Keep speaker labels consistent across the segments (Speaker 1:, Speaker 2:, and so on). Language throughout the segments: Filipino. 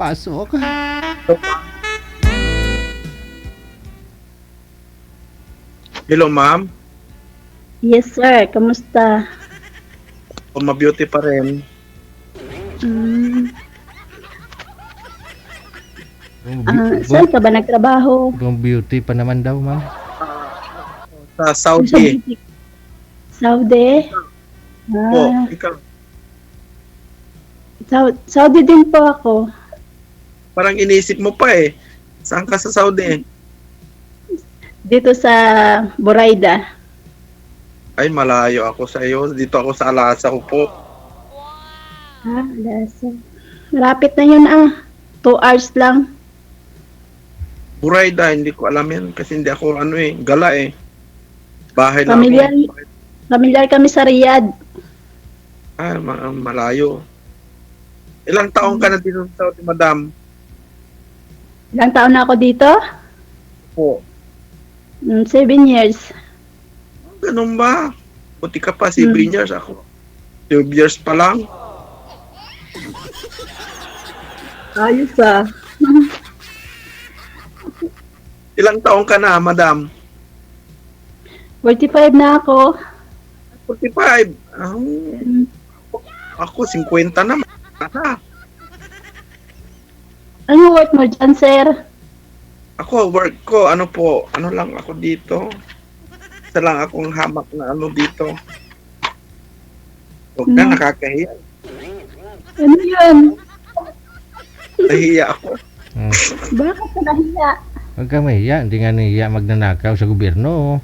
Speaker 1: Pasok.
Speaker 2: Hello, ma'am.
Speaker 3: Yes, sir. Kamusta?
Speaker 2: Kung ma-beauty pa rin.
Speaker 3: Mm. Saan ka ba nagtrabaho?
Speaker 1: Kung beauty pa naman daw, ma'am.
Speaker 2: Sa Saudi.
Speaker 3: Saudi?
Speaker 2: Po,
Speaker 3: Ah,
Speaker 2: ikaw.
Speaker 3: Saudi din po ako.
Speaker 2: Parang inisip mo pa eh. Saan ka sa Saudi?
Speaker 3: Dito sa Buraida.
Speaker 2: Ay, malayo ako sa iyo. Dito ako sa Alasa ko po.
Speaker 3: Lasa. Malapit na yun 2 hours lang.
Speaker 2: Buraida, hindi ko alam yan. Kasi hindi ako gala eh. Bahay lang
Speaker 3: Familiar,
Speaker 2: ako.
Speaker 3: familiar kami sa Riyadh.
Speaker 2: Malayo. Ilang taong ka na dito sa Saudi, madam?
Speaker 3: Ilang taon na ako dito?
Speaker 2: Po.
Speaker 3: 7 years.
Speaker 2: Ganun ba? Buti ka pa, 7 years ako. 12 years pa lang.
Speaker 3: Ayos
Speaker 2: Ilang taong ka na, madam?
Speaker 3: 45 na ako.
Speaker 2: 45. Ako, 50 naman.
Speaker 3: Ano work mo dyan, sir?
Speaker 2: Ako, work ko, ano lang ako dito. Isa lang akong hamak na dito. Huwag na, nakakahiya.
Speaker 3: Ano yun?
Speaker 2: Nahiya ako.
Speaker 3: Bakit ka nahiya?
Speaker 1: Huwag ka mahiya. Hindi nga nahiya magnanakaw sa gobyerno.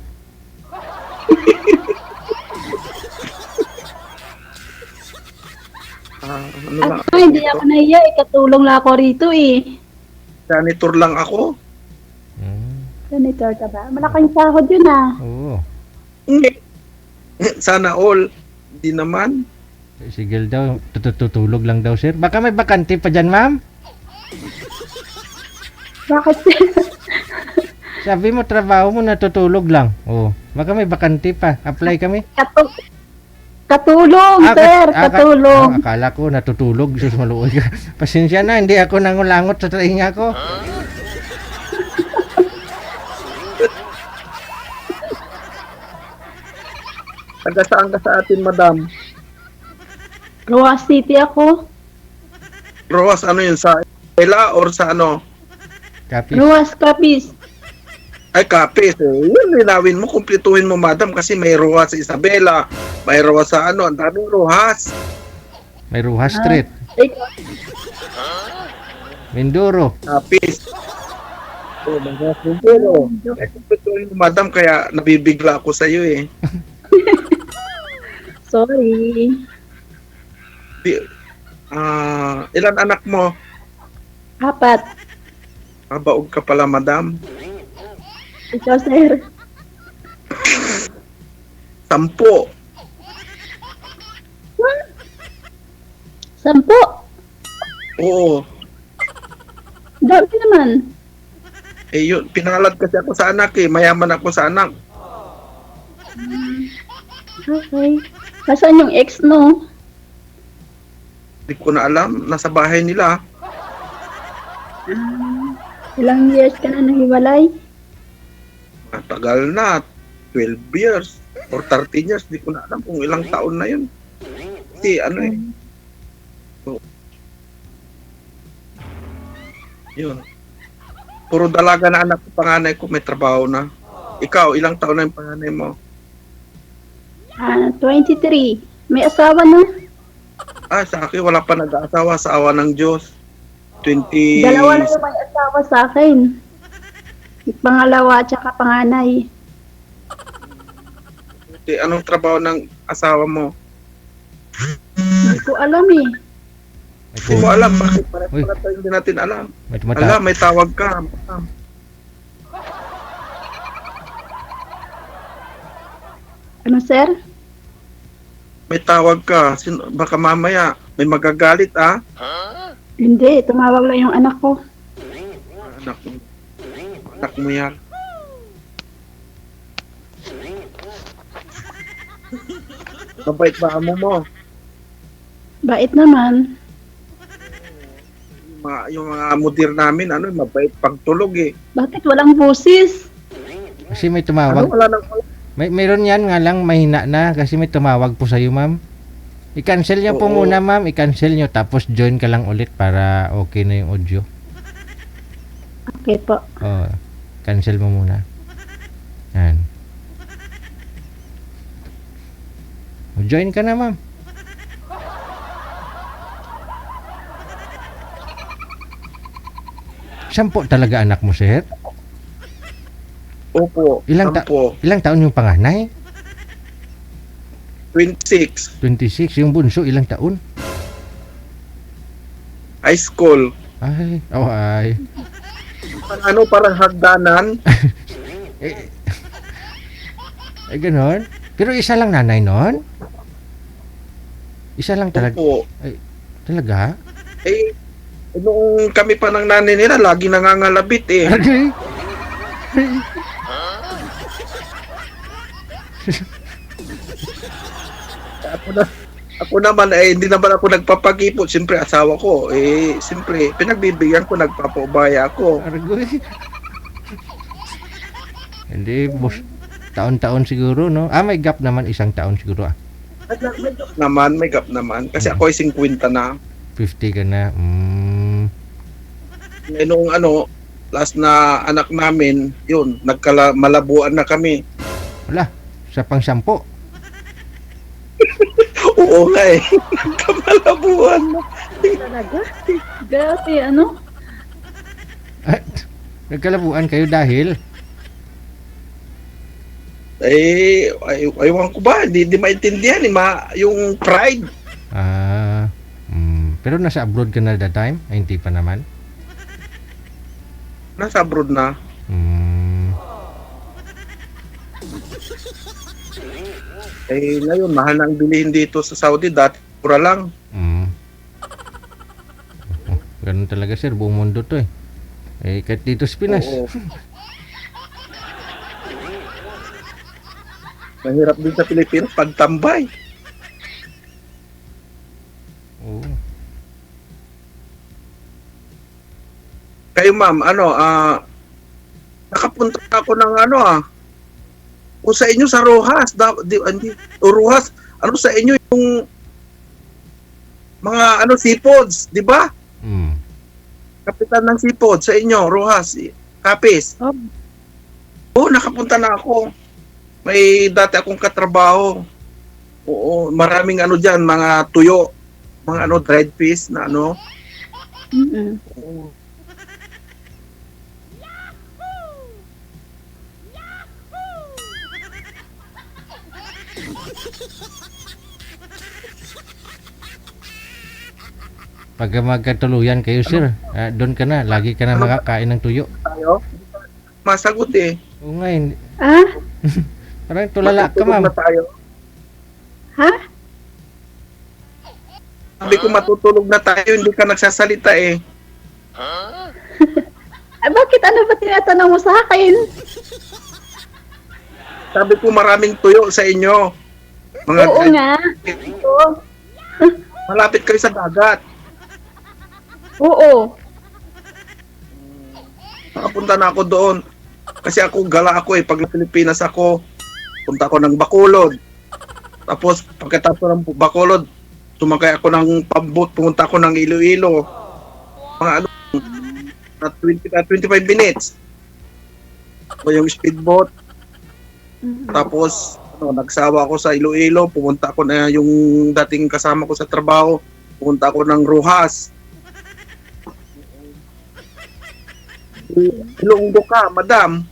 Speaker 2: Ano lang ako
Speaker 3: Hindi
Speaker 2: dito.
Speaker 3: ako nahiya. Ikatulong lang ako rito
Speaker 2: Janitor lang ako.
Speaker 3: Janitor ka ba? Malaking sahod yun
Speaker 1: Oo.
Speaker 2: Sana all. Hindi naman.
Speaker 1: Sigil daw. Tutulog lang daw, sir. Baka may bakante pa dyan, ma'am.
Speaker 3: Bakit, sir?
Speaker 1: Sabi mo, trabaho mo, natutulog lang. Oo. Baka may bakante pa. Apply kami.
Speaker 3: Katulong, sir. Katulong.
Speaker 1: Akala ko natutulog. Sus, maluoy ka. Pasensya na, hindi ako nangulangot sa tainga ko.
Speaker 2: Taga saan ka sa atin, madam?
Speaker 3: Roa City ako.
Speaker 2: Roas, ano yun? Sa Ela or sa ano?
Speaker 1: Kapis.
Speaker 3: Roas Capiz.
Speaker 2: Ay, Kapis. Yun, linawin mo, kumpletuhin mo, madam, kasi may Roas sa Isabela, may Roas sa ano, ang daming Roas.
Speaker 1: May Ruha Street. Mindoro.
Speaker 2: Kapis. Oh, may Roas din pero. Ay, kumpletuhin mo, madam, kaya nabibigla ako sa iyo eh.
Speaker 3: Sorry.
Speaker 2: Ilan anak mo?
Speaker 3: 4.
Speaker 2: Baog ka pala, madam.
Speaker 3: Ikaw, sir.
Speaker 2: 10.
Speaker 3: 10.
Speaker 2: Oo.
Speaker 3: Dami naman.
Speaker 2: Eh, yun, pinalad kasi ako sa anak eh. Mayaman ako sa anak.
Speaker 3: Okay. Nasaan yung ex, no?
Speaker 2: Hindi ko na alam. Nasa bahay nila.
Speaker 3: Ilang years ka na nahiwalay?
Speaker 2: Tagal na. 12 years. Or 13 years. Hindi ko na alam kung ilang taon na yun. Kasi ano eh. So, yun. Puro dalaga na anak ko. Panganay ko may trabaho na. Ikaw, ilang taon na yung panganay mo?
Speaker 3: 23. May asawa na?
Speaker 2: Sa akin, wala pa nag-aasawa sa awa ng Diyos. 20...
Speaker 3: Dalawa na yung may asawa sa akin. Yung pangalawa at saka panganay.
Speaker 2: Anong trabaho ng asawa mo?
Speaker 3: Hindi ko alam
Speaker 2: Hindi mo alam. Bakit?
Speaker 1: Uy.
Speaker 2: Para tayo hindi natin alam.
Speaker 1: May
Speaker 2: Alam, may tawag ka.
Speaker 3: Ano, sir?
Speaker 2: May tawag ka. Baka mamaya may magagalit
Speaker 3: Hindi, tumawag lang yung anak ko.
Speaker 2: Anak mo. Anak mo yan. Mabait ba amo mo?
Speaker 3: Bait naman.
Speaker 2: yung mga mudir namin, mabait pagtulog eh.
Speaker 3: Bakit walang busis?
Speaker 1: Kasi may tumawag.
Speaker 2: Wala nang
Speaker 1: Mayroon yan nga lang, mahina na kasi may tumawag po sa'yo, ma'am. I-cancel nyo po
Speaker 2: Oo.
Speaker 1: muna, ma'am. I-cancel nyo tapos join ka lang ulit para okay na yung audio.
Speaker 3: Okay po.
Speaker 1: Oh, cancel mo muna. Yan. Join ka na, ma'am. Sampo talaga anak mo, sir?
Speaker 2: Opo,
Speaker 1: Ilang ta-
Speaker 2: sampo,
Speaker 1: Ilang taon yung panganay?
Speaker 2: 26,
Speaker 1: 26. Yung bunso, ilang taon?
Speaker 2: high school.
Speaker 1: Ay, oh ay.
Speaker 2: Parang hagdanan.
Speaker 1: Ay, ganon. Pero isa lang nanay nun? Isa lang talaga.
Speaker 2: Opo.
Speaker 1: Talaga?
Speaker 2: Eh, noong kami pa ng nanay nila, lagi nangangalabit eh.
Speaker 1: Okay.
Speaker 2: Ako naman, hindi naman ako nagpapagipot. Siyempre, asawa ko, siyempre, pinagbibigyan ko, nagpapaubaya ako.
Speaker 1: Argoy. Hindi, boss. Taon-taon siguro, no? May gap naman. Isang taon siguro,
Speaker 2: May gap naman. Kasi ako ay 50 na.
Speaker 1: 50 ka na.
Speaker 2: Noong last na anak namin, yun, malabuan na kami.
Speaker 1: Wala. Sa pang-sampo.
Speaker 2: Oo nga eh. Nagkamalabuan na.
Speaker 3: Talaga? Grabe, ano?
Speaker 1: Nagkalabuan kayo dahil
Speaker 2: Aywan ko ba? Hindi maintindihan yung pride.
Speaker 1: pero nasa abroad ka na that time? Ay, hindi pa naman.
Speaker 2: Nasa abroad na. Ngayon, mahal na ang bilihin dito sa Saudi. Dati, pura lang.
Speaker 1: Ganun talaga, sir. Buong mundo to eh. Kahit dito sa Pinas.
Speaker 2: Oo. Mahirap din sa Pilipinas pagtambay.
Speaker 1: Oo.
Speaker 2: Kayo ma'am, nakapunta ako ng kung sa inyo sa Rojas, Rojas, sa inyo yung mga seafoods, di ba? Kapitan ng seafood sa inyo, Rojas, Kapis. Oo, nakapunta na ako. May dati akong katrabaho. Oo, maraming diyan, mga tuyo, mga dried fish na
Speaker 3: Mm-mm.
Speaker 2: Oo.
Speaker 1: Pag magkatuluyan kayo, sir, doon ka na. Lagi ka na makakain ng tuyo.
Speaker 2: Tayo? Masagot eh.
Speaker 1: Oo nga, hindi. Parang tulala ka,
Speaker 2: Matutulog
Speaker 1: ma'am.
Speaker 2: na tayo.
Speaker 3: Ha?
Speaker 2: Sabi ko matutulog na tayo, hindi ka nagsasalita eh.
Speaker 3: Bakit ano ba tinatanong mo sa akin?
Speaker 2: Sabi ko maraming tuyo sa inyo.
Speaker 3: Oo nga. Oo.
Speaker 2: Malapit kayo sa dagat.
Speaker 3: Oo.
Speaker 2: Nakapunta na ako doon. Kasi gala ako pag na Pilipinas ako, punta ako ng Bacolod. Tapos pagkatapos ng Bacolod, sumakay ako ng pambot, pumunta ako ng Iloilo. Mga na 25 minutes. O yung speedboat. Tapos nagsawa ako sa Iloilo, pumunta ako na yung dating kasama ko sa trabaho, pumunta ako ng Rojas. Ilonggo ka, madam.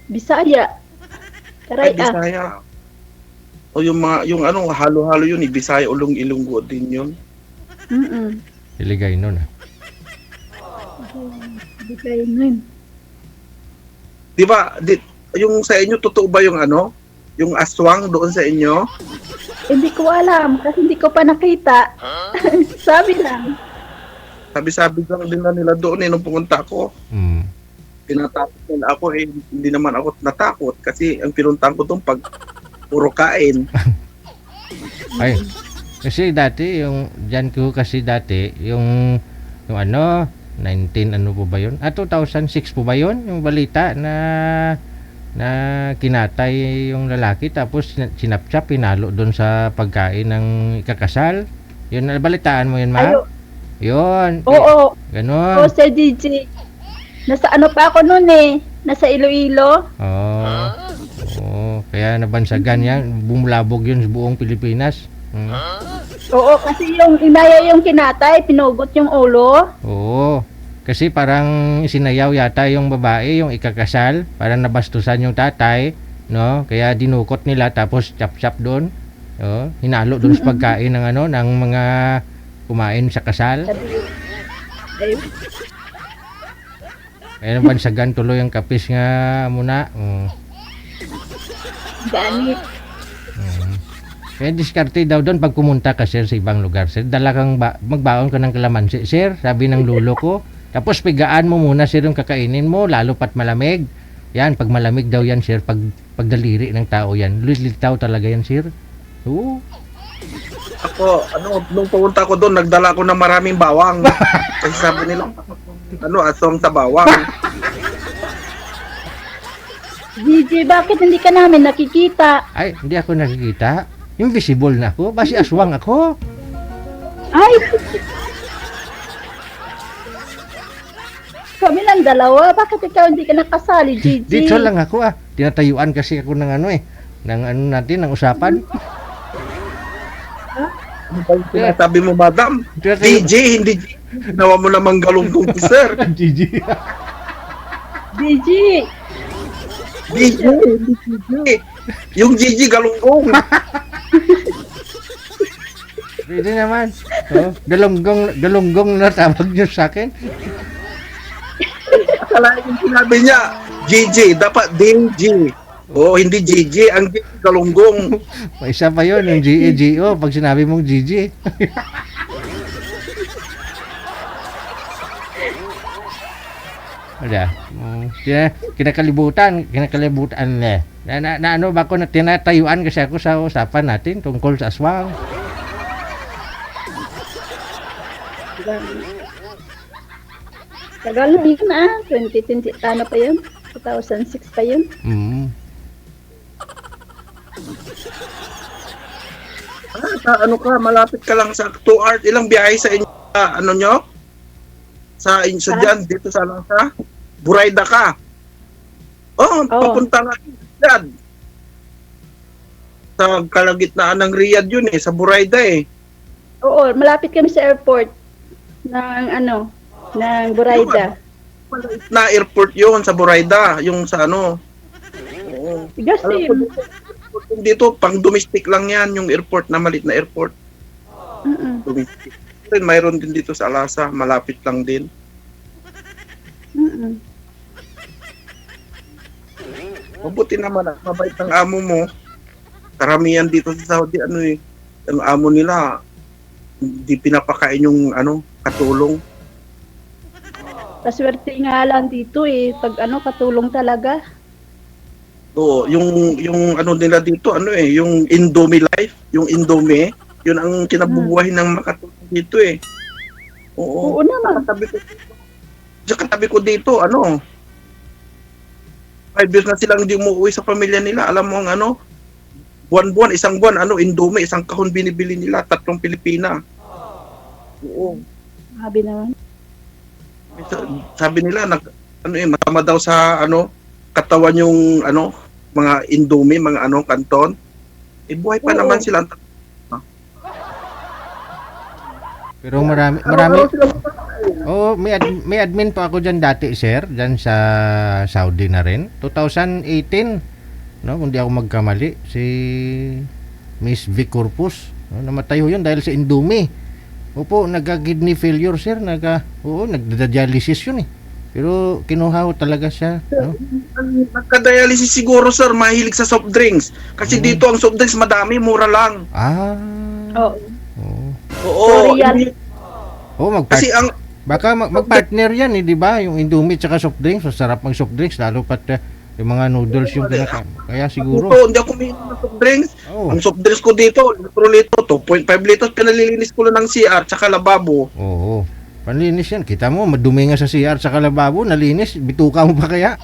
Speaker 3: Bisaya.
Speaker 2: Ay,
Speaker 3: Taray
Speaker 2: Bisaya. O yung halo-halo yun, Bisaya, Ilonggo din yun.
Speaker 3: Mm-mm.
Speaker 1: Iligay nun,
Speaker 3: Bisaya nun.
Speaker 2: Di ba, yung sa inyo, totoo ba yung yung aswang doon sa inyo?
Speaker 3: Hindi ko alam kasi hindi ko pa nakita. Sabi lang.
Speaker 2: Sabi-sabi lang din na nila doon nung pumunta ako. Tinatakot nila ako hindi naman ako natakot kasi ang pinuntahan ko doon pag puro kain.
Speaker 1: Ay, kasi dati, dyan ko kasi dati, yung yung ano, 19 ano po ba yun? 2006 po ba yun? Yung balita na kinatay yung lalaki tapos sinapchap, pinalo doon sa pagkain ng ikakasal. Yun, nabalitaan mo yun, ma?
Speaker 3: Ayo.
Speaker 1: Yun.
Speaker 3: Oo.
Speaker 1: Ganon.
Speaker 3: Oo, Sir DJ. Nasa ano pa ako noon eh. Nasa Iloilo.
Speaker 1: Oo. Oo. Kaya nabansagan yan. Bumulabog yun sa buong Pilipinas.
Speaker 3: Oo, kasi yung inaya yung kinatay, pinugot yung ulo.
Speaker 1: Oo. Kasi parang sinayaw yata yung babae, yung ikakasal. Parang nabastusan yung tatay. No? Kaya dinukot nila tapos chap-chap doon. Oh, hinalo doon sa pagkain ng ano ng mga kumain sa kasal.
Speaker 3: Ay,
Speaker 1: Kaya nabansagan tuloy ang kapis nga muna.
Speaker 3: gani.
Speaker 1: Kaya diskarte daw doon pag pumunta ka sir sa ibang lugar sir. Dala kang magbaon ka ng kalamansi sir, sabi ng lulo ko. Tapos pigaan mo muna sir yung kakainin mo lalo pat malamig. Yan, pag malamig daw yan sir, pagdaliri ng tao yan. Lilitaw talaga yan sir. Oo.
Speaker 2: Ako, nung pumunta ko doon, nagdala ko ng maraming bawang. Kasi sabi nila, asong sa bawang.
Speaker 3: DJ, bakit hindi ka namin nakikita?
Speaker 1: Ay, hindi ako nakikita. Invisible na ako. Basi aswang ako.
Speaker 3: Ay! Kami lang dalawa. Bakit ikaw hindi ka nakasali, DJ?
Speaker 1: Dito lang ako Tinatayuan kasi ako ng ano ng ano natin, ng usapan.
Speaker 2: Ano ba yung sinasabi mo, madam?
Speaker 1: Tinatayo-
Speaker 2: DJ, hindi G. Ginawa mo namang galunggong ko, sir.
Speaker 1: Gigi.
Speaker 3: DJ!
Speaker 2: DJ, hindi DJ. Yung Gigi galunggong.
Speaker 1: Pwede naman. Oh, galunggong na tawag niyo sa akin.
Speaker 2: Akala yung sinabi niya, GG, dapat DJ. Oh, hindi GG, ang Gigi galunggong.
Speaker 1: May isa pa yun, yung GEGO, pag sinabi mong GG. Wala. Kinakalibutan na ano ba ko na tinatayuan kasi ako sa usapan natin tungkol sa aswang.
Speaker 3: Tagal na yun 2020, ano pa yun? 2006 pa yun.
Speaker 2: Ano ka, malapit ka lang sa 2 hours. Ilang biyahe sa inyo, ano nyo? Sa inyo dyan, dito sa Lasa? Burayda ka. Oh, papunta nga dyan. Sa kalagitnaan ng Riyadh yun sa Burayda
Speaker 3: Oo, malapit kami sa airport ng Burayda.
Speaker 2: Na airport yun sa Burayda, yung sa ano. Oo.
Speaker 3: Kasi
Speaker 2: Alam ko, dito, pang domestic lang yan, yung airport na malit na airport. Domestic. Mayroon din dito sa Alasa, malapit lang din. Mabuti naman, mabait ang amo mo. Karamihan dito sa Saudi, ang amo nila, hindi pinapakain yung katulong.
Speaker 3: paswerte nga lang dito pag katulong talaga.
Speaker 2: Oo, yung nila dito, yung Indomie Life, yung Indomie, yun ang kinabubuhay ng makatulong dito Oo.
Speaker 3: Oo naman.
Speaker 2: Katabi ko dito, 5 years na silang hindi umuwi sa pamilya nila. Alam mo ang buwan-buwan, isang buwan, Indomie, isang kahon binibili nila, 3 Pilipina. Oo.
Speaker 3: Sabi naman.
Speaker 2: Sabi nila, matama daw sa, katawan yung, mga Indomie, mga kanton. Buhay pa naman sila.
Speaker 1: Pero marami. Oh, may admin pa ako diyan dati, sir, diyan sa Saudi na rin. 2018, no, kung di ako magkamali, si Miss Vic Corpus, no, namatay ho yun dahil sa Indomie. Opo, nagka-kidney failure, sir, nagda-dialysis yun Pero kinuha ho talaga siya, no?
Speaker 2: Ang nagka-dialysis siguro, sir, mahilig sa soft drinks. Kasi dito ang soft drinks madami, mura lang.
Speaker 3: Oo.
Speaker 2: Oo.
Speaker 3: Sorry,
Speaker 2: Kasi ang
Speaker 1: baka magpartner yan, di ba? Yung Indomie tsaka soft drinks, masarap ang soft drinks, lalo pat yung mga noodles yung kinakain. Kaya siguro.
Speaker 2: Dito, hindi ako umiinom ng soft drinks.
Speaker 1: Oh.
Speaker 2: Ang soft drinks ko dito, litro, 2.5 litros, pinalilinis ko lang ng CR, tsaka lababo.
Speaker 1: Oo. Panlinis yan. Kita mo, madumi nga sa CR sa kalababo, nalinis. Bituka mo pa kaya?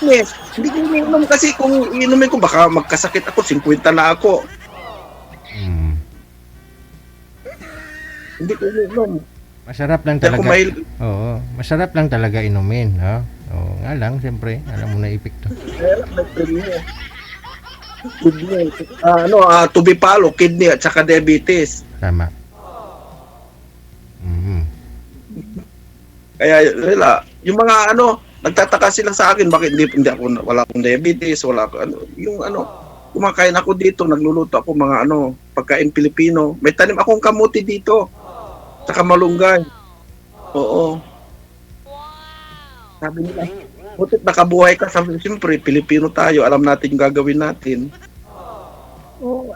Speaker 2: Yes, hindi ko iniinom kasi kung iinumin ko baka magkasakit ako, 50 na ako.
Speaker 1: Hmm.
Speaker 2: Hindi ko iniinom.
Speaker 1: Masarap lang
Speaker 2: Hindi ako
Speaker 1: talaga.
Speaker 2: mahilig.
Speaker 1: Oo, masarap lang talaga inumin, ha? Oo, nga lang, siyempre, alam mo na epekto.
Speaker 2: Kidney. Tubi palo, kidney at saka diabetes.
Speaker 1: Tama. Mhm.
Speaker 2: Kaya wala, yung mga nagtataka sila sa akin bakit hindi ako wala akong diabetes, wala ako kumakain ako dito, nagluluto ako mga pagkain Pilipino. May tanim akong kamuti dito. Saka malunggay. Oo. Sabi nila, butit nakabuhay ka. Sabi, siyempre, Pilipino tayo. Alam natin yung gagawin natin.
Speaker 3: Oo.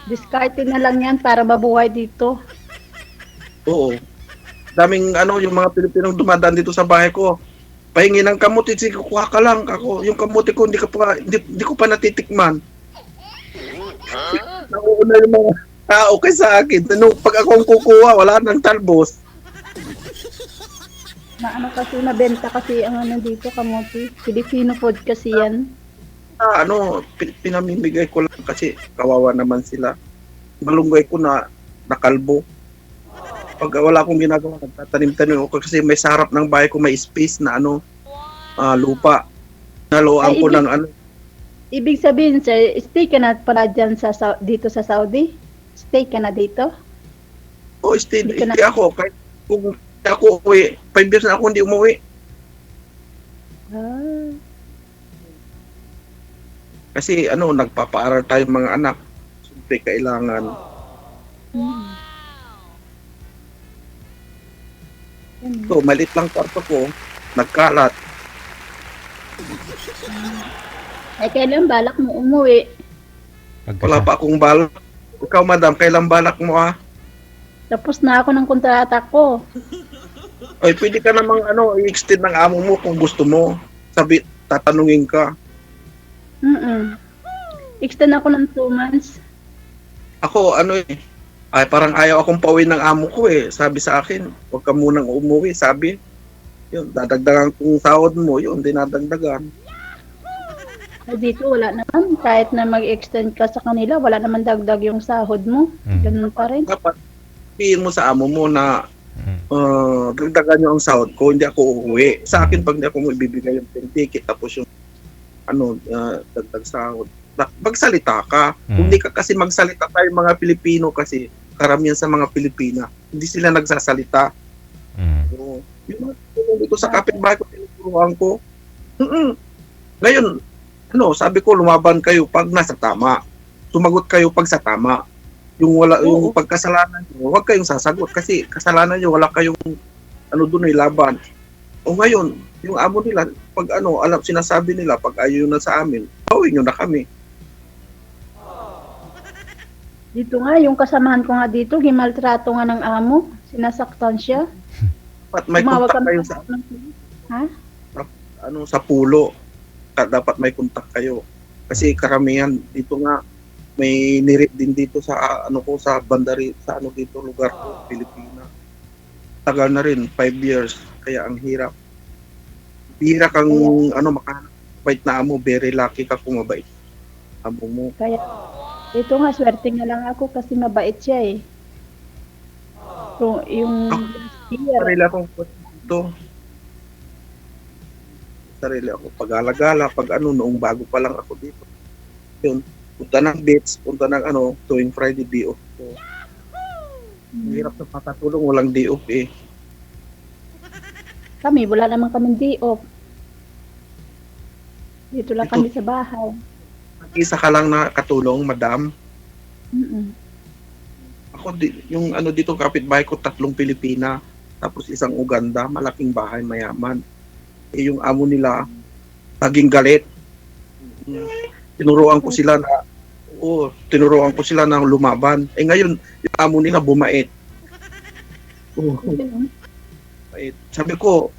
Speaker 3: Diskarte na lang yan para mabuhay dito.
Speaker 2: Oo. Daming yung mga Pilipinong dumadaan dito sa bahay ko. Pahingi ng kamuti, sige, kuha ka lang. Ako, yung kamuti ko, hindi ko pa natitikman. Nauna yung mga tao kay sa akin. Pag akong kukuha, wala nang talbos.
Speaker 3: Kasi nabenta kasi ang dito kamote. Filipino food kasi yan.
Speaker 2: Pinamimigay ko lang kasi kawawa naman sila. Malunggay ko na nakalbo. Pag wala akong ginagawa, nagtatanim-tanim ako kasi may sarap ng bahay ko, may space na lupa. Naluan ko ng
Speaker 3: Ibig sabihin, sir, stay ka na pala dyan dito sa Saudi? Stay ka na dito?
Speaker 2: Stay ako. Kahit kung ako uwi, 5 years na ako hindi umuwi.
Speaker 3: Ah.
Speaker 2: Kasi nagpapaaral tayo mga anak. Siyempre kailangan. So, maliit lang kwarto ko, nagkalat.
Speaker 3: Kailan balak mo umuwi?
Speaker 2: Wala pa akong balak. Ikaw, madam, kailan balak mo
Speaker 3: Tapos na ako ng kontrata ko.
Speaker 2: Ay, pwede ka namang i-extend ng amo mo kung gusto mo. Tatanungin ka.
Speaker 3: Extend ako ng 2 months.
Speaker 2: Ako, parang ayaw akong pauwi ng amo ko Sabi sa akin, huwag ka munang umuwi. Sabi, yun, dadagdagan kong sahod mo, yun, dinadagdagan.
Speaker 3: Dito wala naman. Kahit na mag-extend ka sa kanila, wala naman dagdag yung sahod mo. Ganun pa rin.
Speaker 2: Dapat, sabihin mo sa amo mo na dagdagan nyo ang sahod ko, hindi ako uuwi. Sa akin, pag hindi ako mo ibibigay yung ticket, tapos yung dagdag sahod. Magsalita ka. Kung hindi ka kasi magsalita tayo mga Pilipino kasi karamihan sa mga Pilipina, hindi sila nagsasalita. So, yung mga dito sa kapitbahay ko, tinuturuan ko. Ngayon, sabi ko, lumaban kayo pag nasa tama. Sumagot kayo pag sa tama. Yung yung pagkasalanan nyo, huwag kayong sasagot kasi kasalanan nyo, wala kayong doon laban. O ngayon, yung amo nila, pag sinasabi nila, pag ayaw na sa amin, bawin nyo na kami.
Speaker 3: Dito nga, yung kasamahan ko nga dito, gimaltrato nga ng amo. Sinasaktan siya.
Speaker 2: Dapat may
Speaker 3: Tumawag
Speaker 2: kontak
Speaker 3: kami
Speaker 2: kayo sa pulo. Dapat may kontak kayo. Kasi karamihan dito nga, may nirip din dito sa sa bandari, sa dito lugar ko, Pilipinas. Tagal na rin, 5 years. Kaya ang hirap. Bihira kang makabait na amo, very lucky ka kung mabait amo mo.
Speaker 3: Kaya, ito nga, swerte nga lang ako kasi mabait siya So, yung
Speaker 2: Sarili akong dito. Sarili ako pag-alagala, pag noong bago pa lang ako dito. Yun, punta ng beach, punta ng tuwing Friday day off ko. Hirap na pakatulong, walang day off
Speaker 3: Kami, wala naman kaming day off. Dito lang kami sa bahay.
Speaker 2: Isa ka lang na katulong, madam. Ako, yung dito kapitbahay ko, 3 Pilipina, tapos 1 Uganda, malaking bahay, mayaman. Yung amo nila, naging galit. Tinuruan ko sila na lumaban. Ngayon, yung amo nila bumait. Sabi ko,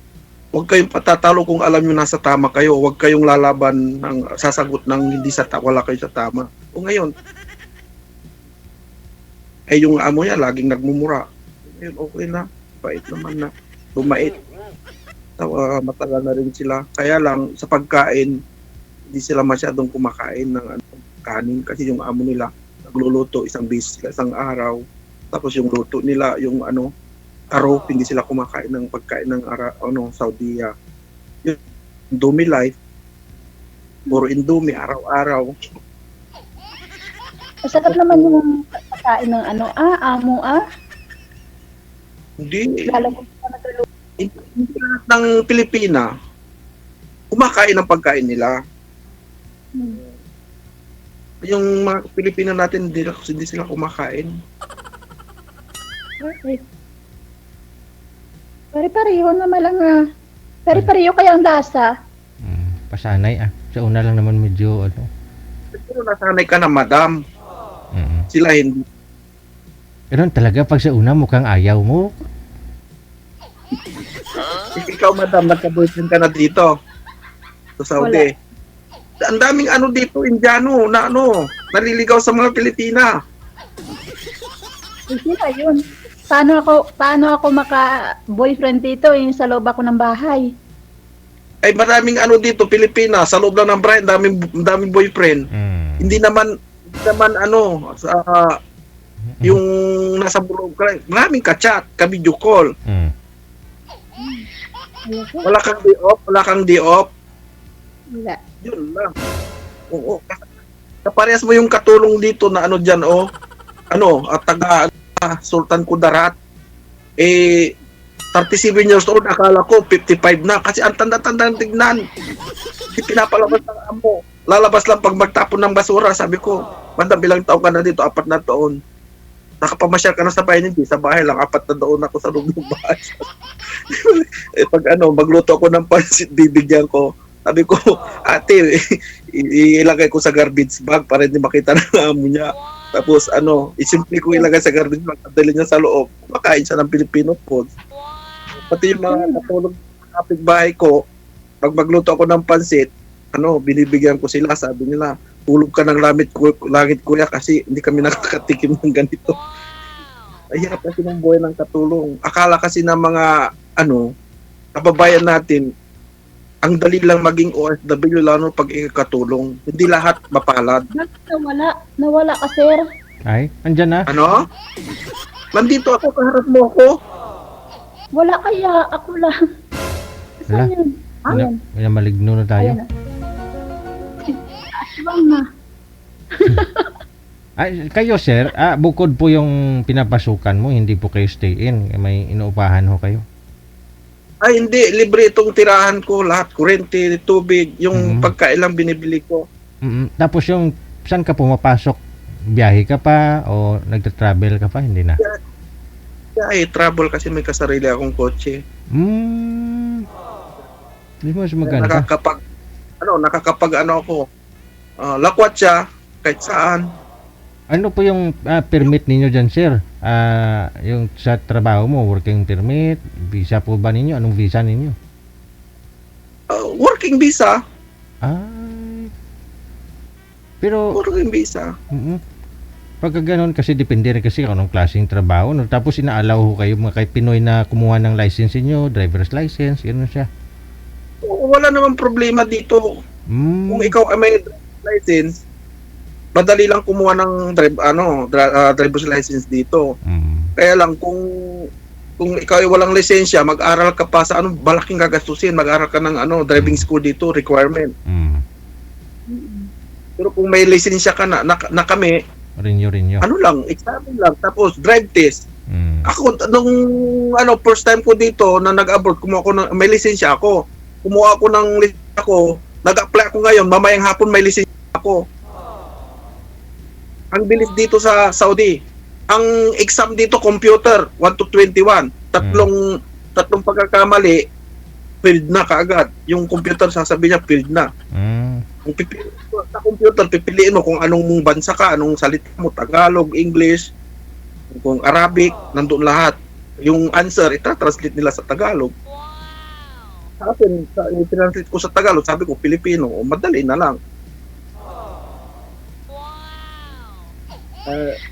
Speaker 2: huwag kayong patatalo kung alam nyo nasa tama kayo. Huwag kayong lalaban ng sasagot ng hindi wala kayo sa tama. Ngayon, yung amo niya laging nagmumura. Ngayon, okay na. Bait naman na. Bumait. Matagal na rin sila. Kaya lang, sa pagkain, hindi sila masyadong kumakain ng kanin kasi yung amo nila nagluluto isang beses isang araw. Tapos yung luto nila, yung araw, hindi sila kumakain ng pagkain ng Saudi. Yung Indomie life, puro Indomie araw-araw.
Speaker 3: Masarap naman yung pagkain ng amo.
Speaker 2: Hindi,
Speaker 3: Lalo kung nagluto.
Speaker 2: hindi lahat ng Pilipina kumakain ng pagkain nila. Yung mga Pilipina natin, hindi sila kumakain.
Speaker 3: Okay. Pare-pareho naman lang Pare-pareho kaya ang lasa.
Speaker 1: Pasanay Sa una lang naman medyo
Speaker 2: Pero nasanay ka na, madam.
Speaker 1: Mm.
Speaker 2: Sila hindi.
Speaker 1: Ganun talaga pag sa una mukhang ayaw mo.
Speaker 2: Ikaw, madam, nagka-boyfriend ka na dito sa Saudi. Ang daming dito, Indiano, na naliligaw sa mga Pilipina.
Speaker 3: Sila yun. Paano ako maka-boyfriend dito sa loob ako ng bahay?
Speaker 2: Ay, maraming dito, Pilipina, sa loob lang ng bahay, daming boyfriend. Hindi naman yung nasa bulog ka, maraming ka-chat, ka-video call. Wala kang day off.
Speaker 3: Wala.
Speaker 2: Yun lang. Oo. Kaparehas mo yung katulong dito na dyan, taga Sultan Kudarat. 37 years old, akala ko 55 na. Kasi ang tanda-tanda ng tignan. Hindi pinapalabas ng amo. Lalabas lang pag magtapon ng basura. Sabi ko, madam, bilang taon ka na dito? 4 na taon. Nakapamasyal ka na sa bahay, hindi. Sa bahay lang, 4 na taon ako sa loob ng bahay. Pag magluto ako ng pansit, bibigyan ko. Sabi ko, ate, ilagay ko sa garbage bag para hindi makita ng amo niya. Tapos isimple ko ilagay sa garbage bag, dali niya sa loob. Makain siya ng Filipino food. Pati yung mga katulog sa kapitbahay ko, pag magluto ako ng pansit, binibigyan ko sila, sabi nila, tulog ka ng langit kuya kasi hindi kami nakakatikim ng ganito. Ay, hirap kasi ng buhay ng katulong. Akala kasi ng mga kababayan natin, ang dali lang maging OFW lalo pag ikakatulong. Hindi lahat mapalad.
Speaker 3: Nawala ka, sir.
Speaker 1: Ay, andyan na.
Speaker 2: Nandito ako, kaharap mo ako.
Speaker 3: Wala kaya, ako lang. Saan yun? Ayan.
Speaker 1: Maligno na tayo.
Speaker 3: Ayan na. Aswang na.
Speaker 1: Ay, kayo sir, bukod po yung pinapasukan mo, hindi po kayo stay in. May inuupahan ho kayo.
Speaker 2: Ay, hindi. Libre itong tirahan ko. Lahat. Kurente, tubig. Yung pagkain lang binibili ko.
Speaker 1: Tapos yung, saan ka pumapasok? Biyahe ka pa? O nagta-travel ka pa? Hindi na?
Speaker 2: Ay, travel kasi may kasarili akong kotse.
Speaker 1: Hindi mo mas maganda.
Speaker 2: Nakakapag ako. Lakwat siya. Kahit saan.
Speaker 1: Ano po yung permit ninyo dyan, sir? Yung sa trabaho mo, working permit, visa po ba ninyo? Anong visa ninyo?
Speaker 2: Working visa.
Speaker 1: Pero,
Speaker 2: Working visa.
Speaker 1: pagka ganun, kasi depende rin kasi kung anong klaseng trabaho. No? Tapos inaalaw ho kayo mga kay Pinoy na kumuha ng license niyo, driver's license, gano'n siya.
Speaker 2: Wala namang problema dito. Kung ikaw ay may license, madali lang kumuha ng driver's license dito. Kaya lang kung ikaw ay walang lisensya, mag-aral ka pa sa malaking gagastusin, mag-aral ka ng driving school dito, requirement. Pero kung may lisensya ka na kami,
Speaker 1: Renew.
Speaker 2: examen lang, tapos drive test. Ako, first time ko dito na nag-abroad, may lisensya ako. Kumuha ako ng lisensya ko, nag-apply ako ngayon, mamayang hapon may lisensya ako. Ang bilis dito sa Saudi. Ang exam dito, computer, 1 to 21. Tatlong pagkakamali, failed na kaagad. Yung computer, sasabihin niya, failed na. Kung sa computer, pipiliin mo kung anong bansa ka, anong salita mo, Tagalog, English, kung Arabic, nandun lahat. Yung answer, ita-translate nila sa Tagalog. Sa akin, i-translate ko sa Tagalog, sabi ko, Pilipino, madali na lang.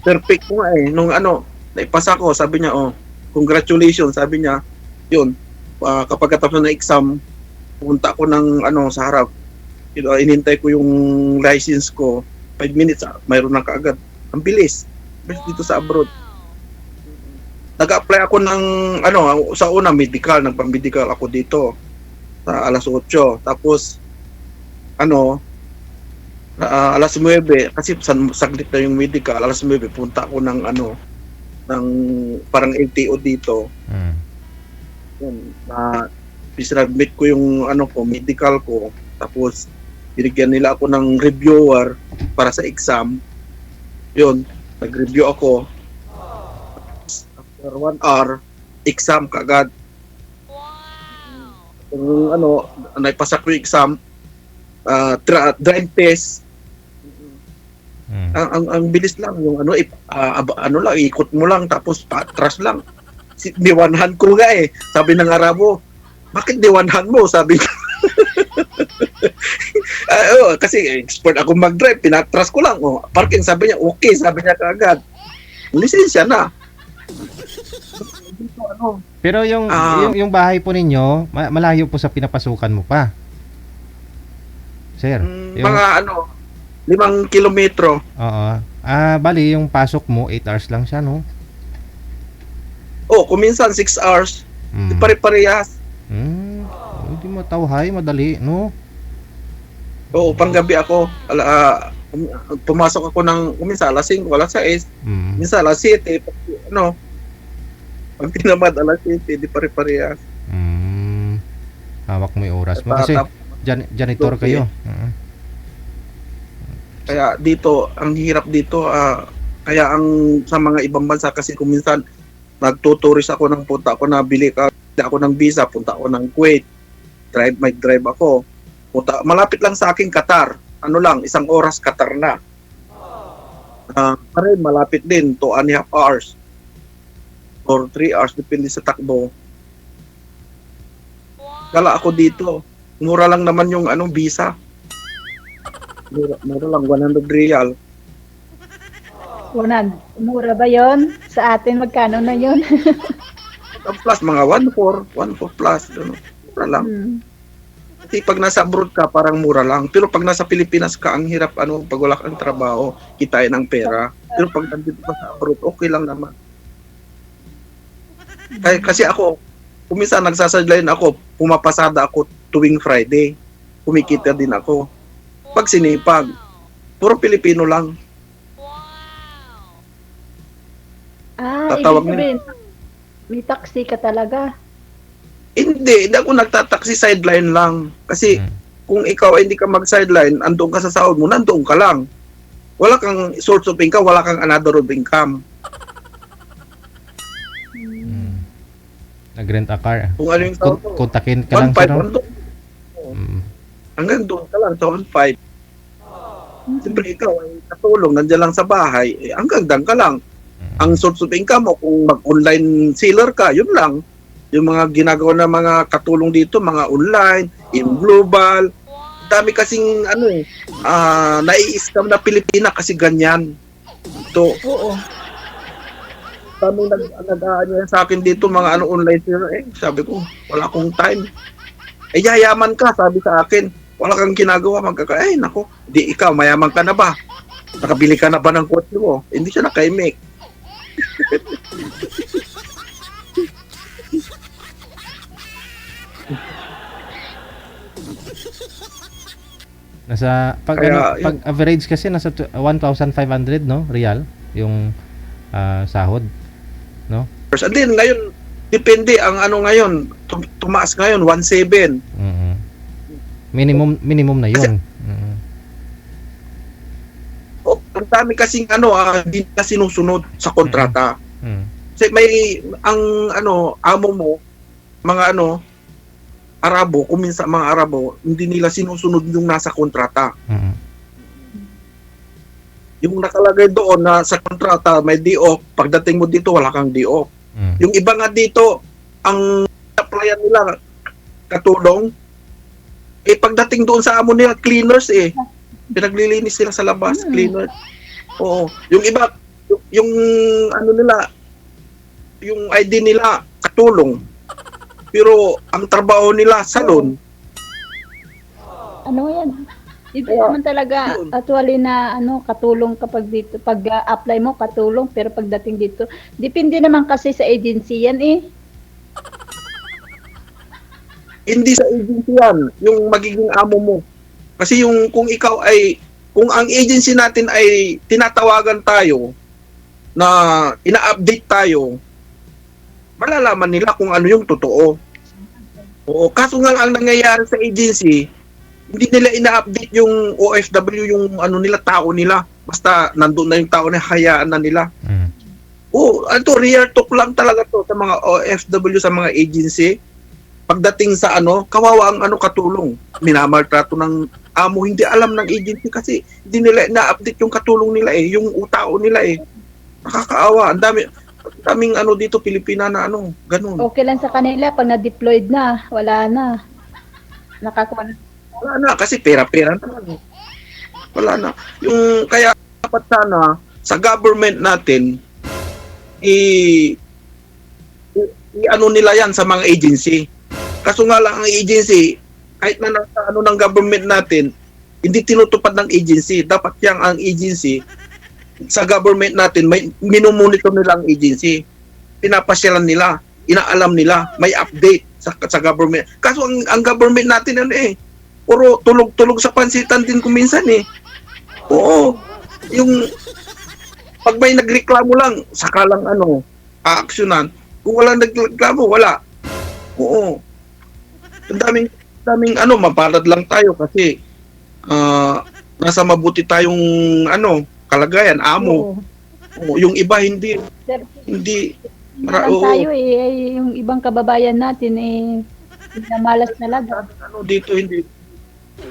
Speaker 2: Perfect ko nga nung naipasa ko, sabi niya, congratulations, sabi niya. Yun, kapag katapos ng exam, pumunta ako ng sa harap. Inintay ko yung license ko. 5 minutes, mayroon na kaagad. Ang bilis. Bilis dito sa abroad. Nag-apply ako ng sa una medical, nagpamedical ako dito sa alas 8. Tapos alas 9 kasi saglit na yung medical, alas 9 punta ako ng parang LTO dito. Yun, sinubmit ko yung medical ko, tapos binigyan nila ako ng reviewer para sa exam. Yun, nag-review ako. After 1 hour, exam kagad. Kung naipasa ko yung exam, drive test. Ang bilis lang yung lang, ikot mo lang tapos patras lang. Diwanhan ko nga eh. Sabi ng Arabo, bakit diwanhan mo? Sabi ko. Kasi expert ako mag-drive, pinatras ko lang. Parking, sabi niya, okay, sabi niya kaagad. Lisensya na.
Speaker 1: Pero yung bahay po ninyo, malayo po sa pinapasukan mo pa. Sir,
Speaker 2: mga 5 kilometro.
Speaker 1: Oo. Bali yung pasok mo 8 hours lang siya, no?
Speaker 2: Kuminsan 6 hours. Di pare-parehas.
Speaker 1: Hindi mo tawhay, madali, no?
Speaker 2: Panggabi ako. Pumasok ako kuminsan alas 5, alas 6. Minsan alas 7. Pag tinamad alas 7, di pare-parehas.
Speaker 1: Hawak mo yung oras mo. Kasi janitor kayo.
Speaker 2: Kaya dito, ang hirap dito, kaya sa mga ibang bansa kasi kuminsan nagtuturis ako punta ako nabili ako ng visa, punta ako ng Kuwait, drive ako. Malapit lang sa akin Qatar. 1 oras Qatar na. Parin, malapit din, 2.5 hours or 3 hours, depende sa takbo. Kala ako dito, mura lang naman yung visa. Mura lang, 100 real.
Speaker 3: Mura ba yon? Sa atin, magkano na yon?
Speaker 2: Plus, mga 1.4 plus. Mura lang. Kasi pag nasa abroad ka, parang mura lang. Pero pag nasa Pilipinas ka, ang hirap, pag wala kang trabaho, kitain ang pera. Pero pag nandito ka sa abroad, okay lang naman. Kasi ako, kuminsan nagsasadline ako, pumapasada ako tuwing Friday. Kumikita din ako. Pag sinipag, puro Pilipino lang.
Speaker 3: Ibig sabihin, may taxi ka talaga.
Speaker 2: Hindi ako nagtataksi, sideline lang. Kasi kung ikaw ay hindi ka mag-sideline, andun ka sa sahod mo, nandun ka lang. Wala kang source of income, wala kang another of income.
Speaker 1: Nag-rent a car.
Speaker 2: Kung ano yung sahod mo,
Speaker 1: kontakin ka lang.
Speaker 2: 1.5, hanggang doon ka lang sa 1.5. Siyempre ikaw ay katulong, nandiyan lang sa bahay, hanggang dan ka lang. Ang source of income mo, kung mag-online seller ka, yun lang. Yung mga ginagawa na mga katulong dito, mga online, in global. Dami kasing nai-scam na Pilipina kasi ganyan. Ito.
Speaker 3: Oo.
Speaker 2: Dami nag-aano sa akin dito, mga online seller. Sabi ko, wala akong time. Yayaman ka, sabi sa akin. Wala kang ginagawa, nako, di ikaw, mayaman ka na ba? Nakabili ka na ba ng kotse mo? Hindi siya nakaimik.
Speaker 1: Pag average kasi nasa 1,500, no, real yung sahod, no?
Speaker 2: And then ngayon depende ang ngayon, tumaas ngayon 1.7.
Speaker 1: Minimum na 'yon.
Speaker 2: Ang dami kasing hindi na sinusunod sa kontrata. Kasi may amo mo, mga Arabo, kuminsan mga Arabo, hindi nila sinusunod yung nasa kontrata. Yung nakalagay doon na sa kontrata may day-off, pagdating mo dito wala kang day-off. Yung iba nga dito, ang applyan nila katulong, pagdating doon sa amo nila, cleaners pinaglilinis sila sa labas, cleaner. Oo. Yung iba, yung nila, yung ID nila katulong. Pero ang trabaho nila salon.
Speaker 3: Ano yan? Hindi
Speaker 2: Kaya,
Speaker 3: naman talaga
Speaker 2: yun.
Speaker 3: actually na katulong kapag dito. Pag apply mo, katulong. Pero pagdating dito, depende naman kasi sa agency yan eh.
Speaker 2: Hindi sa agency yan, yung magiging amo mo. Kasi yung kung ikaw ay, kung ang agency natin ay tinatawagan tayo, na ina-update tayo, malalaman nila kung ano yung totoo. Oo, kaso nga ang nangyayari sa agency, hindi nila ina-update yung OFW, yung ano nila, tao nila. Basta nandun na yung tao na hayaan na nila.
Speaker 1: Mm.
Speaker 2: Oo, ito, real talk lang talaga to sa mga OFW, sa mga agency. Pagdating sa kawawa ang katulong. Minamaltrato ng amo, hindi alam ng agency kasi hindi nila na-update yung katulong nila yung tao nila Nakakaawa. Ang daming dito, Pilipina na ganun.
Speaker 3: Okay lang sa kanila pag na-deployed na. Wala na. Nakakuha na.
Speaker 2: Wala na, kasi pera-pera na. Wala na. Yung, kaya dapat sana, sa government natin, nila yan sa mga agency. Kaso nga lang ang agency, kahit na nasa ng government natin, hindi tinutupad ng agency. Dapat yang ang agency, sa government natin, may minumonitor nila ang agency. Pinapasyalan nila, inaalam nila, may update sa government. Kaso ang government natin puro tulog-tulog sa pansitan din kuminsan Oo. Yung pag may nagreklamo lang, saka lang aaksyonan. Kung walang nagreklamo, wala. Oo. Ang daming mapalad lang tayo kasi nasa mabuti tayong kalagayan, amo.
Speaker 3: Oo.
Speaker 2: Oo, yung iba hindi
Speaker 3: Sir,
Speaker 2: Mara-
Speaker 3: naman
Speaker 2: oo.
Speaker 3: tayo yung ibang kababayan natin namalas na laga.
Speaker 2: dito hindi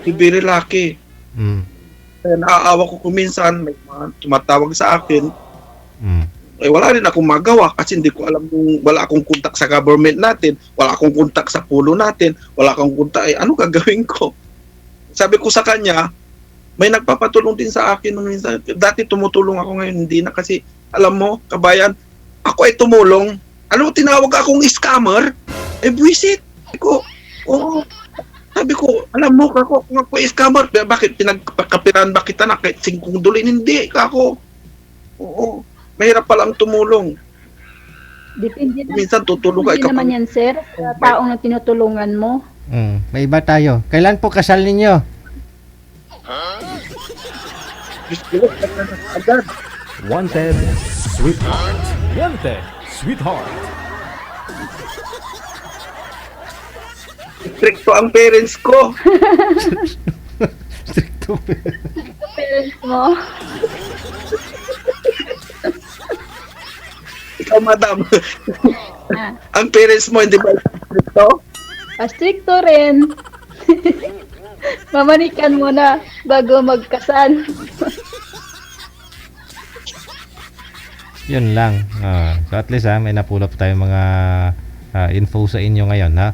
Speaker 2: very lucky.
Speaker 1: Mm.
Speaker 2: Kaya naaawa ko kuminsan, may mga tumatawag sa akin,
Speaker 1: Mm.
Speaker 2: wala rin akong magawa kasi hindi ko alam wala akong kontak sa government natin, wala akong kontak sa pulo natin, wala akong kontak, ano gagawin ko? Sabi ko sa kanya, may nagpapatulong din sa akin nung minsan. Dati tumutulong ako, ngayon hindi na kasi, alam mo, kabayan, ako ay tumulong. Ano, tinawag akong scammer? Buwisit. Oo. Sabi ko, alam mo, kung ako ay scammer, bakit pinagkapiran ba kita na kahit 5 dolin? Hindi, kako. Oo. Mahirap palang tumulong.
Speaker 3: Depende
Speaker 2: Minsan tutulong ka.
Speaker 3: Hindi naman yan, sir, sa taong na tinutulungan mo.
Speaker 1: Mm. May iba tayo. Kailan po kasal ninyo?
Speaker 2: Agad.
Speaker 4: Wanted, sweetheart. Wanted, sweetheart.
Speaker 2: Stricto ang parents ko.
Speaker 1: Stricto.
Speaker 3: Parents mo.
Speaker 2: Ikaw, madam.
Speaker 3: Ah,
Speaker 2: Ang parents mo, hindi ba stricto?
Speaker 3: stricto rin. Mamanikan mo na bago magkasal.
Speaker 1: Yun lang. So at least may napulot tayo mga info sa inyo ngayon ha.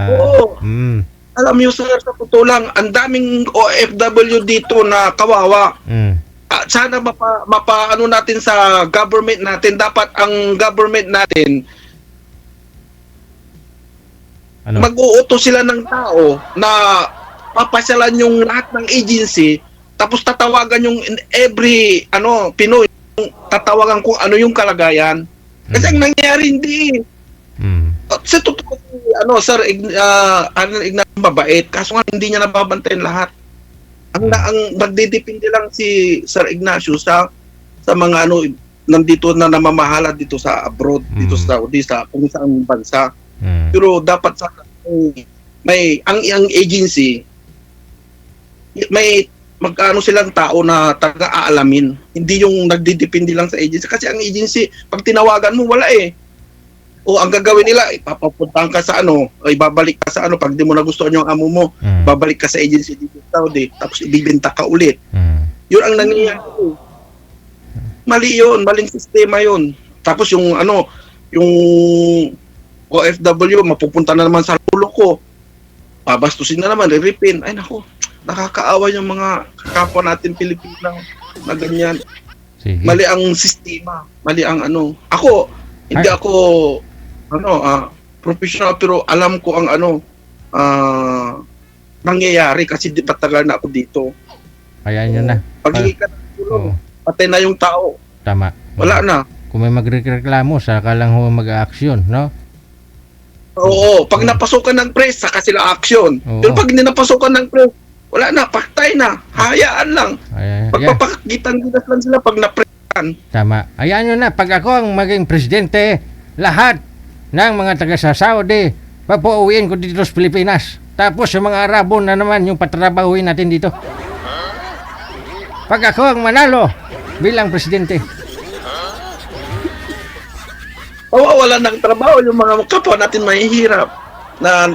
Speaker 2: Oo.
Speaker 1: Mm,
Speaker 2: Alam niyo, sir, sa totoo lang, ang daming OFW dito na kawawa.
Speaker 1: mm,
Speaker 2: Sana mapaano natin sa government natin. Dapat ang government natin,
Speaker 1: ano?
Speaker 2: mag-uutos sila ng tao na papasyalan yung lahat ng agency, tapos tatawagan yung every Pinoy, tatawagan kung ano yung kalagayan. Kasi ang nangyayari hindi. Sa totoo, sir, Ignacio mabait, kaso nga hindi niya nababantayan lahat. Ang magdidepende lang si Sir Ignacio sa mga nandito na namamahala dito sa abroad, dito sa Saudi, sa kung saan bansa. Pero dapat sa ang agency may silang tao na taga-aalamin. Hindi yung nagdidepende lang sa agency. Kasi ang agency, pag tinawagan mo, wala O ang gagawin nila, ipapapuntahan ka sa ibabalik ka sa pag di mo nagustuhan yung amo mo, babalik ka sa agency dito sa Saudi, tapos ibibenta ka ulit. Yun ang nangyayari. Mali yun, maling sistema yun. Tapos yung OFW, mapupunta na naman sa ulo ko. Babastusin na naman, riripin. Ay nako, nakakaawa yung mga kapwa natin Pilipino na ganyan.
Speaker 1: Sige.
Speaker 2: Mali ang sistema, mali ang Ako, Hindi ako professional, pero alam ko ang nangyayari kasi di patagal na ako dito.
Speaker 1: Kaya nyo na.
Speaker 2: Pag hindi ka
Speaker 1: Oo,
Speaker 2: natulog, patay na yung tao.
Speaker 1: tama.
Speaker 2: Wala na.
Speaker 1: Kung may magreklamo, saka lang ho mag-aaksyon, no?
Speaker 2: Oo, pag napasukan ng press, saka sila action.
Speaker 1: Oo.
Speaker 2: Pero pag hindi napasukan ng press, wala na, patay na. Hayaan lang.
Speaker 1: Ayan.
Speaker 2: Pagpapakitan-gitas lang sila pag napresan.
Speaker 1: Tama. Ayan nyo na, pag ako ang maging presidente, lahat ng mga taga sa Saudi, papauwiin ko dito sa Pilipinas. Tapos yung mga Arabo na naman, yung patrabahuin natin dito. Pag ako ang manalo bilang presidente.
Speaker 2: Oo, wala nang trabaho. Yung mga kapwa natin mahihirap na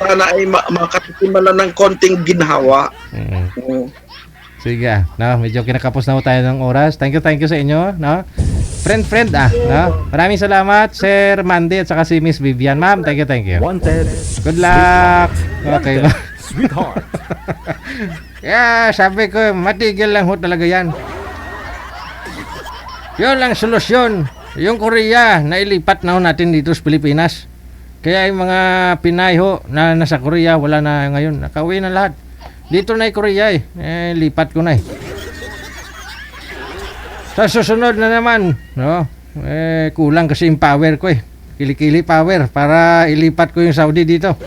Speaker 2: sana ay makatikiman lang ng konting ginhawa. Oo.
Speaker 1: Sige, no, medyo kinakapos na ho tayo ng oras. Thank you sa inyo, no? Friend, no? Maraming salamat, Sir Mandy at saka si Miss Vivian. Ma'am, thank you.
Speaker 4: Wanted.
Speaker 1: Good luck. Okay.
Speaker 4: Wanted. Sweetheart.
Speaker 1: Yeah, sabi ko, matigil lang ho talaga yan. Yun lang solusyon. Yung Korea, nailipat na ho natin dito sa Pilipinas. Kaya yung mga Pinay ho na nasa Korea, wala na ngayon. Nakauwi na lahat. Dito na yung Korea lipat ko na Sa susunod na naman, no? Kulang kasi yung power ko Kilikili power para ilipat ko yung Saudi dito.